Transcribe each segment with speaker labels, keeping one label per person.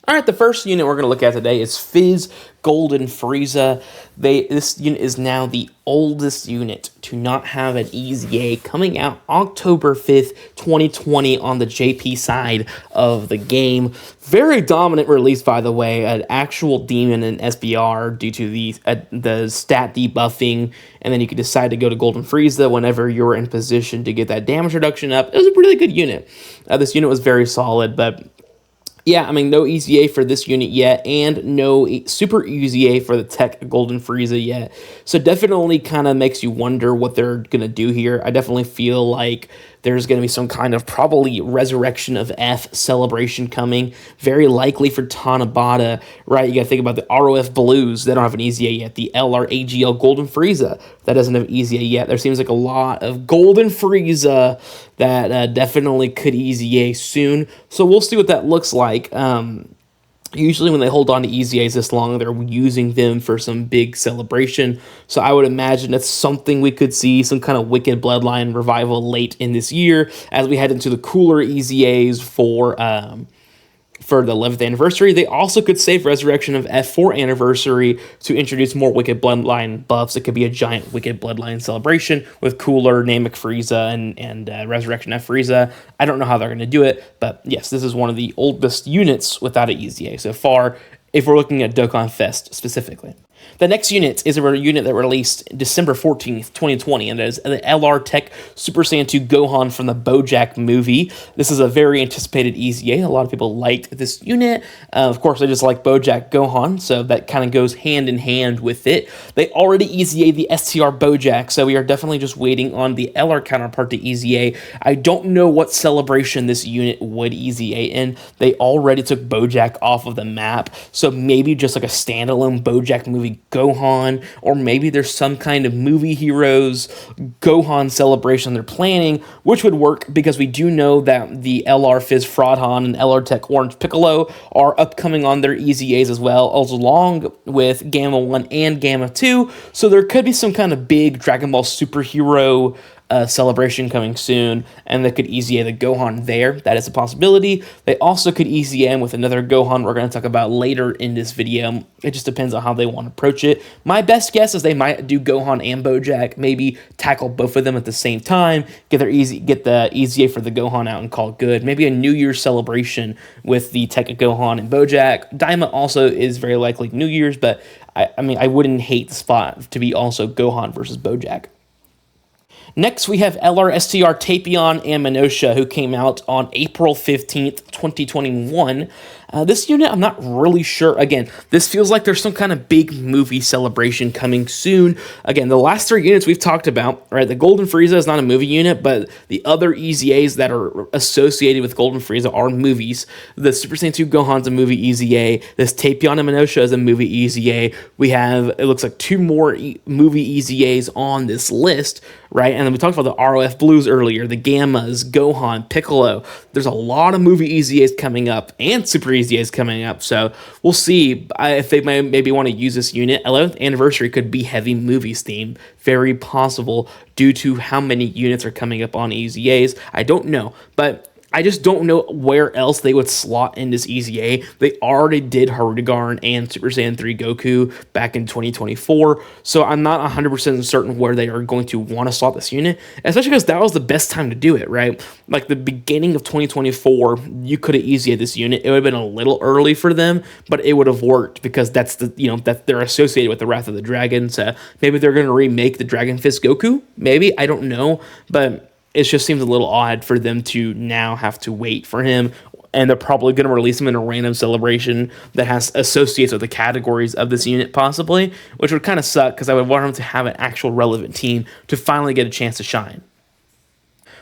Speaker 1: All right, the first unit we're going to look at today is Fizz Golden Frieza. This unit is now the oldest unit to not have an EZA, coming out October 5th, 2020 on the JP side of the game. Very dominant release, by the way, an actual demon in SBR due to the stat debuffing, and then you could decide to go to Golden Frieza whenever you're in position to get that damage reduction up. It was a really good unit. This unit was very solid, but yeah, I mean, no EZA for this unit yet, and no Super EZA for the Tech Golden Frieza yet. So definitely kind of makes you wonder what they're going to do here. I definitely feel like there's going to be some kind of probably Resurrection of F celebration coming. Very likely for Tanabata, right? You got to think about the ROF Blues. They don't have an EZA yet. The LR AGL Golden Frieza, that doesn't have EZA yet. There seems like a lot of Golden Frieza that definitely could EZA soon. So we'll see what that looks like. Usually when they hold on to EZAs this long, they're using them for some big celebration. So I would imagine that's something we could see, some kind of Wicked Bloodline revival late in this year as we head into the cooler EZAs for the 11th anniversary. They also could save Resurrection of F4 anniversary to introduce more Wicked Bloodline buffs. It could be a giant Wicked Bloodline celebration with cooler Namek Frieza and Resurrection F Frieza. I don't know how they're going to do it, but yes, this is one of the oldest units without an EZA so far, if we're looking at Dokkan Fest specifically. The next unit is a unit that released December 14th, 2020, and that is the LR Tech Super Saiyan 2 Gohan from the Bojack movie. This is a very anticipated EZA. A lot of people liked this unit. Of course, I just like Bojack Gohan, so that kind of goes hand in hand with it. They already EZA'd the STR Bojack, so we are definitely just waiting on the LR counterpart to EZA. I don't know what celebration this unit would EZA in. They already took Bojack off of the map, so maybe just like a standalone Bojack movie Gohan, or maybe there's some kind of movie heroes Gohan celebration they're planning, which would work because we do know that the LR Fizz Fraudhan and LR Tech Orange Piccolo are upcoming on their EZAs as well, along with Gamma 1 and Gamma 2, so there could be some kind of big Dragon Ball superhero celebration coming soon, and they could EZA the Gohan there. That is a possibility. They also could EZA in with another Gohan we're going to talk about later in this video. It just depends on how they want to approach it. My best guess is they might do Gohan and Bojack, maybe tackle both of them at the same time, get the EZA for the Gohan out and call it good. Maybe a New Year's celebration with the Tech Gohan and Bojack. Daima also is very likely New Year's, but I mean, I wouldn't hate the spot to be also Gohan versus Bojack. Next, we have LRSTR Tapion and Minotia, who came out on April 15th, 2021. This unit, I'm not really sure. Again, this feels like there's some kind of big movie celebration coming soon. Again, the last three units we've talked about, right? The Golden Frieza is not a movie unit, but the other EZAs that are associated with Golden Frieza are movies. The Super Saiyan 2 Gohan's a movie EZA. This Tapion and Minotia is a movie EZA. We have, it looks like, two more movie EZAs on this list, right? And then we talked about the ROF Blues earlier, the Gammas, Gohan, Piccolo. There's a lot of movie EZAs coming up and Super EZAs coming up, so we'll see if they maybe want to use this unit. 11th anniversary could be heavy movies theme. Very possible due to how many units are coming up on EZAs. I don't know, but I just don't know where else they would slot in this EZA. They already did Harudegarn and Super Saiyan 3 Goku back in 2024, so I'm not 100% certain where they are going to want to slot this unit, especially because that was the best time to do it, right? Like the beginning of 2024, you could have EZA'd this unit. It would have been a little early for them, but it would have worked because that's that they're associated with the Wrath of the Dragon. So maybe they're going to remake the Dragon Fist Goku. Maybe, I don't know, but it just seems a little odd for them to now have to wait for him, and they're probably going to release him in a random celebration that has associates with the categories of this unit possibly, which would kind of suck because I would want him to have an actual relevant team to finally get a chance to shine.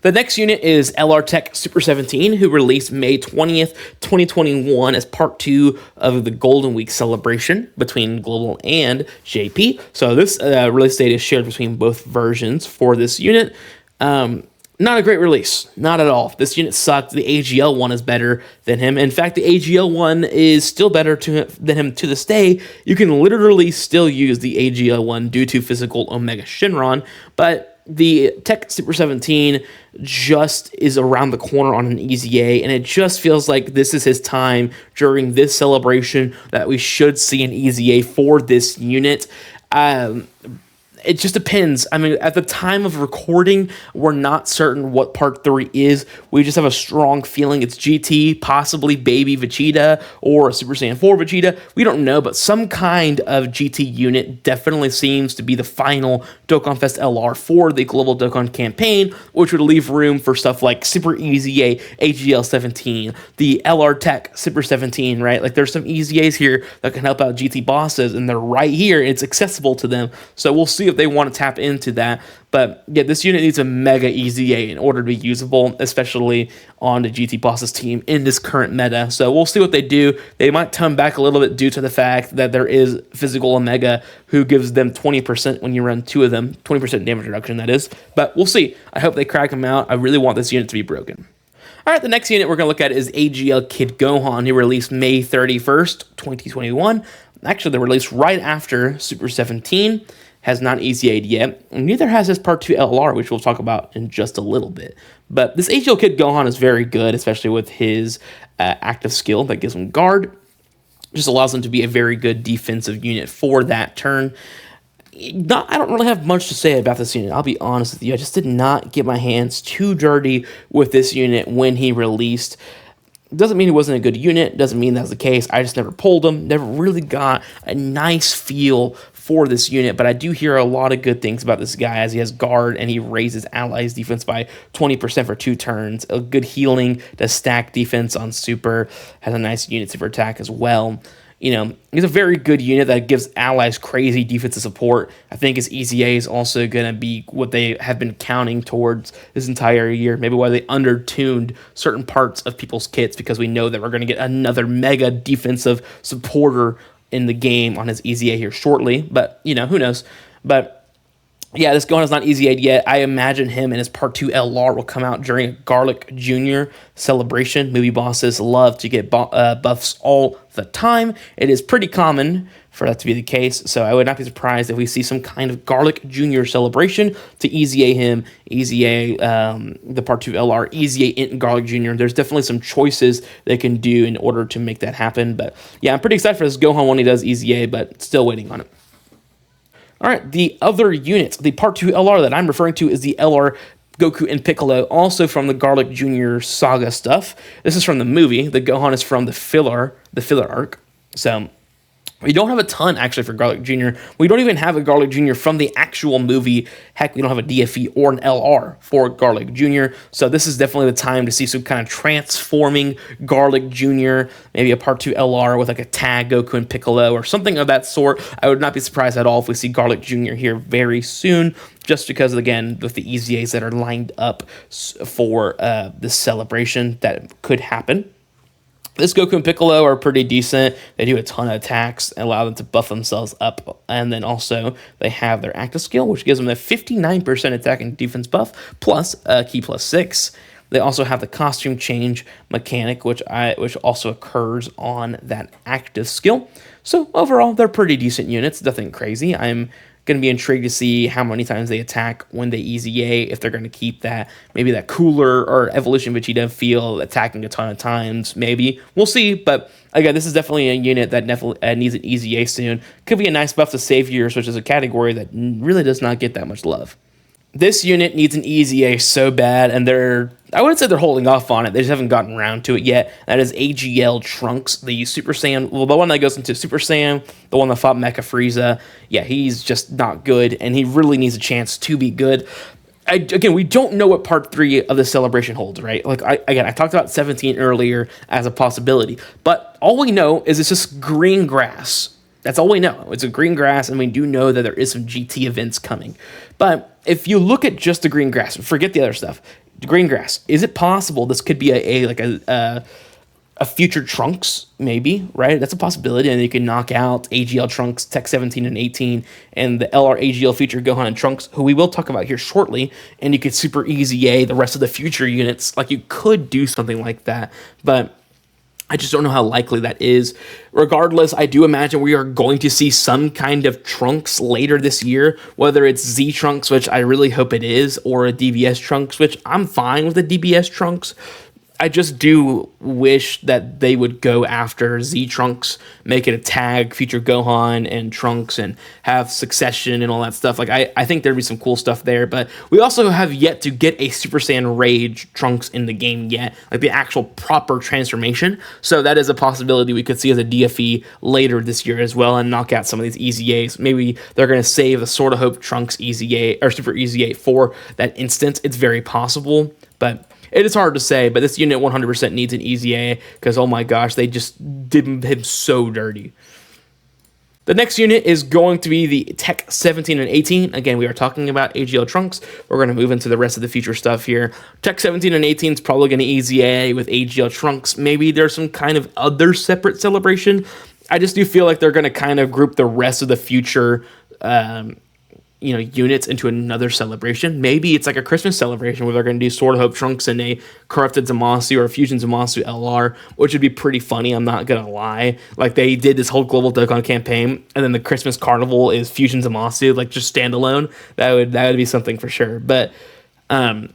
Speaker 1: The next unit is LR Tech Super 17, who released May 20th, 2021 as part 2 of the Golden Week celebration between Global and JP. So this release date is shared between both versions for this unit. Not a great release. Not at all. This unit sucked. The AGL one is better than him. In fact, the AGL one is still better than him to this day. You can literally still use the AGL one due to physical Omega Shenron, but the Tech Super 17 just is around the corner on an EZA, and it just feels like this is his time during this celebration that we should see an EZA for this unit. It just depends. I mean, at the time of recording, we're not certain what part 3 is. We just have a strong feeling it's GT, possibly Baby Vegeta, or a Super Saiyan 4 Vegeta. We don't know, but some kind of GT unit definitely seems to be the final Dokkan Fest LR for the Global Dokkan campaign, which would leave room for stuff like Super EZA, AGL 17, the LR Tech Super 17, right? Like, there's some EZAs here that can help out GT bosses, and they're right here. It's accessible to them. So we'll see if they want to tap into that. But yeah, this unit needs a mega EZA in order to be usable, especially on the GT bosses team in this current meta. So we'll see what they do. They might turn back a little bit due to the fact that there is Physical Omega, who gives them 20% when you run 2 of them, 20% damage reduction, that is. But we'll see. I hope they crack them out. I really want this unit to be broken. All right, the next unit we're going to look at is AGL Kid Gohan, who released May 31st, 2021. Actually, they released right after Super 17. Has not EZA'd yet, and neither has his Part 2 LR, which we'll talk about in just a little bit. But this AGL Kid Gohan is very good, especially with his active skill that gives him guard. Just allows him to be a very good defensive unit for that turn. I don't really have much to say about this unit, I'll be honest with you. I just did not get my hands too dirty with this unit when he released. Doesn't mean he wasn't a good unit, doesn't mean that's the case. I just never pulled him, never really got a nice feel for this unit, but I do hear a lot of good things about this guy, as he has guard and he raises allies defense by 20% for 2 turns. A good healing, does stack defense on super, has a nice unit super attack as well. You know, he's a very good unit that gives allies crazy defensive support. I think his EZA is also going to be what they have been counting towards this entire year. Maybe why they undertuned certain parts of people's kits, because we know that we're going to get another mega defensive supporter in the game on his EZA here shortly. But, you know, who knows? But yeah, this Gohan is not EZA'd yet. I imagine him and his Part 2 LR will come out during a Garlic Jr. celebration. Movie bosses love to get buffs all the time. It is pretty common for that to be the case, so I would not be surprised if we see some kind of Garlic Jr. celebration to EZA him, EZA the Part 2 LR, EZA Int Garlic Jr. There's definitely some choices they can do in order to make that happen. But yeah, I'm pretty excited for this Gohan when he does EZA, but still waiting on it. All right, the other unit, the Part 2 LR that I'm referring to, is the LR Goku and Piccolo, also from the Garlic Jr. Saga stuff. This is from the movie. The Gohan is from the filler arc. So we don't have a ton, actually, for Garlic Jr. We don't even have a Garlic Jr. from the actual movie. Heck, we don't have a DFE or an LR for Garlic Jr. So this is definitely the time to see some kind of transforming Garlic Jr., maybe a Part 2 LR with like a tag Goku and Piccolo or something of that sort. I would not be surprised at all if we see Garlic Jr. here very soon, just because, again, with the EZAs that are lined up for this celebration, that could happen. This Goku and Piccolo are pretty decent. They do a ton of attacks and allow them to buff themselves up. And then also they have their active skill, which gives them a 59% attack and defense buff, plus a key plus 6. They also have the costume change mechanic, which also occurs on that active skill. So overall, they're pretty decent units. Nothing crazy. I'm going to be intrigued to see how many times they attack when they EZA, if they're going to keep that, maybe that cooler or Evolution Vegeta feel, attacking a ton of times, maybe. We'll see, but again, this is definitely a unit that definitely needs an EZA soon. Could be a nice buff to Saviors, which is a category that really does not get that much love. This unit needs an EZA so bad, and I wouldn't say they're holding off on it. They just haven't gotten around to it yet. That is AGL Trunks, the Super Saiyan, well, the one that goes into Super Saiyan, the one that fought Mecha Frieza. Yeah, he's just not good, and he really needs a chance to be good. Again, we don't know what Part 3 of the celebration holds, right? Like, I talked about 17 earlier as a possibility, but all we know is it's just green grass. That's all we know. It's a green grass, and we do know that there is some GT events coming. But if you look at just the green grass, forget the other stuff. The green grass, is it possible this could be a future Trunks, maybe, right? That's a possibility, and you can knock out AGL Trunks, Tech 17 and 18, and the LR AGL feature Gohan and Trunks, who we will talk about here shortly, and you could super EZA the rest of the future units. Like, you could do something like that, but I just don't know how likely that is. Regardless, I do imagine we are going to see some kind of Trunks later this year, whether it's Z Trunks, which I really hope it is, or a DBS Trunks, which I'm fine with the DBS Trunks. I just do wish that they would go after Z Trunks, make it a tag, feature Gohan and Trunks, and have succession and all that stuff. Like, I think there'd be some cool stuff there, but we also have yet to get a Super Saiyan Rage Trunks in the game yet, like the actual proper transformation. So that is a possibility we could see as a DFE later this year as well, and knock out some of these EZAs. Maybe they're going to save the Sort of Hope Trunks EZA, or Super EZA for that instance. It's very possible, but it is hard to say, but this unit 100% needs an EZA because, oh my gosh, they just did him so dirty. The next unit is going to be the Tech 17 and 18. Again, we are talking about AGL Trunks. We're going to move into the rest of the future stuff here. Tech 17 and 18 is probably going to EZA with AGL Trunks. Maybe there's some kind of other separate celebration. I just do feel like they're going to kind of group the rest of the future units into another celebration. Maybe it's like a Christmas celebration where they're going to do Sword of Hope Trunks and a Corrupted Zamasu or a Fusion Zamasu LR, which would be pretty funny, I'm not going to lie. Like, they did this whole global Dokkan campaign, and then the Christmas carnival is Fusion Zamasu, like, just standalone. That would be something for sure. But, yeah,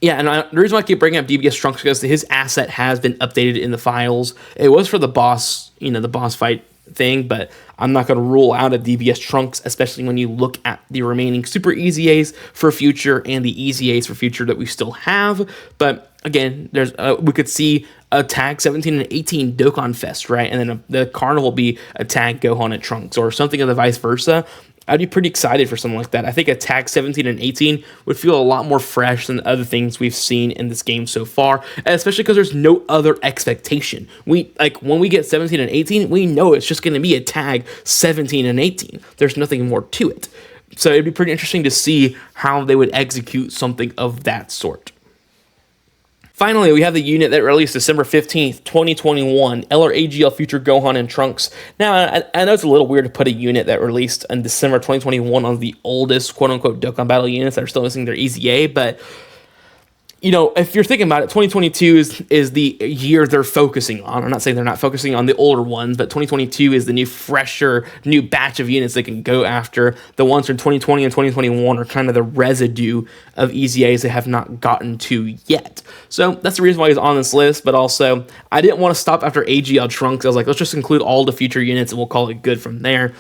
Speaker 1: and the reason why I keep bringing up DBS Trunks is because his asset has been updated in the files. It was for the boss, the boss fight thing, but I'm not going to rule out a DBS Trunks, especially when you look at the remaining Super EZAs for future and the EZAs for future that we still have. But again, there's we could see a tag 17 and 18 Dokkan Fest, right? And then the carnival be a tag Gohan and Trunks or something of the vice versa. I'd be pretty excited for something like that. I think a tag 17 and 18 would feel a lot more fresh than other things we've seen in this game so far, especially because there's no other expectation. When we get 17 and 18, we know it's just going to be a tag 17 and 18. There's nothing more to it. So it'd be pretty interesting to see how they would execute something of that sort. Finally, we have the unit that released December 15th, 2021, LR Future Gohan and Trunks. Now, I know it's a little weird to put a unit that released in December 2021 on the oldest quote-unquote Dokkan Battle units that are still missing their EZA, but if you're thinking about it, 2022 is the year they're focusing on. I'm not saying they're not focusing on the older ones, but 2022 is the new batch of units they can go after. The ones from 2020 and 2021 are kind of the residue of EZAs they have not gotten to yet. So that's the reason why he's on this list, but also I didn't want to stop after AGL Trunks. I was like, let's just include all the future units and we'll call it good from there.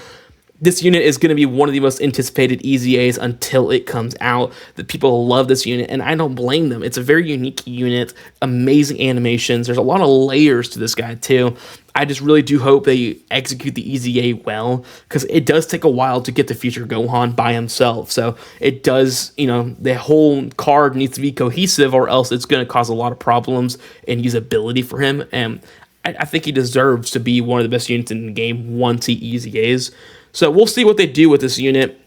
Speaker 1: This unit is going to be one of the most anticipated EZAs until it comes out. The people love this unit, and I don't blame them. It's a very unique unit, amazing animations. There's a lot of layers to this guy, too. I just really do hope they execute the EZA well, because it does take a while to get the future Gohan by himself. So it does, the whole card needs to be cohesive, or else it's going to cause a lot of problems in usability for him. And I think he deserves to be one of the best units in the game once he EZAs. So we'll see what they do with this unit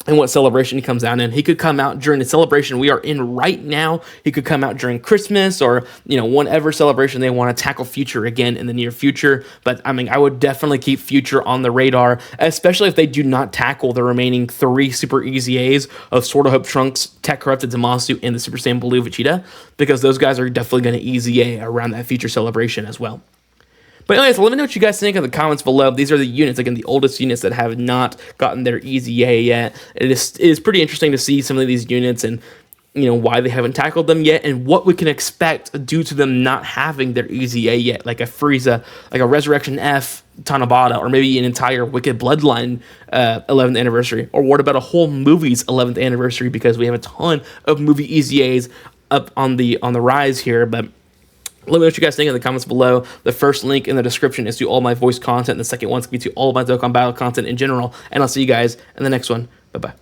Speaker 1: and what celebration he comes out in. He could come out during the celebration we are in right now. He could come out during Christmas or, whatever celebration they want to tackle future again in the near future. But, I would definitely keep future on the radar, especially if they do not tackle the remaining 3 Super EZAs of Sword of Hope Trunks, Tech Corrupted Zamasu, and the Super Saiyan Blue Vegeta, because those guys are definitely going to EZA around that future celebration as well. But anyways, let me know what you guys think in the comments below. These are the units, again, the oldest units that have not gotten their EZA yet. It is pretty interesting to see some of these units and, why they haven't tackled them yet and what we can expect due to them not having their EZA yet, like a Frieza, like a Resurrection F Tanabata, or maybe an entire Wicked Bloodline 11th anniversary. Or what about a whole movie's 11th anniversary, because we have a ton of movie EZAs up on the rise here, but let me know what you guys think in the comments below. The first link in the description is to all my voice content. The second one's going to be to all of my Dokkan Battle content in general. And I'll see you guys in the next one. Bye-bye.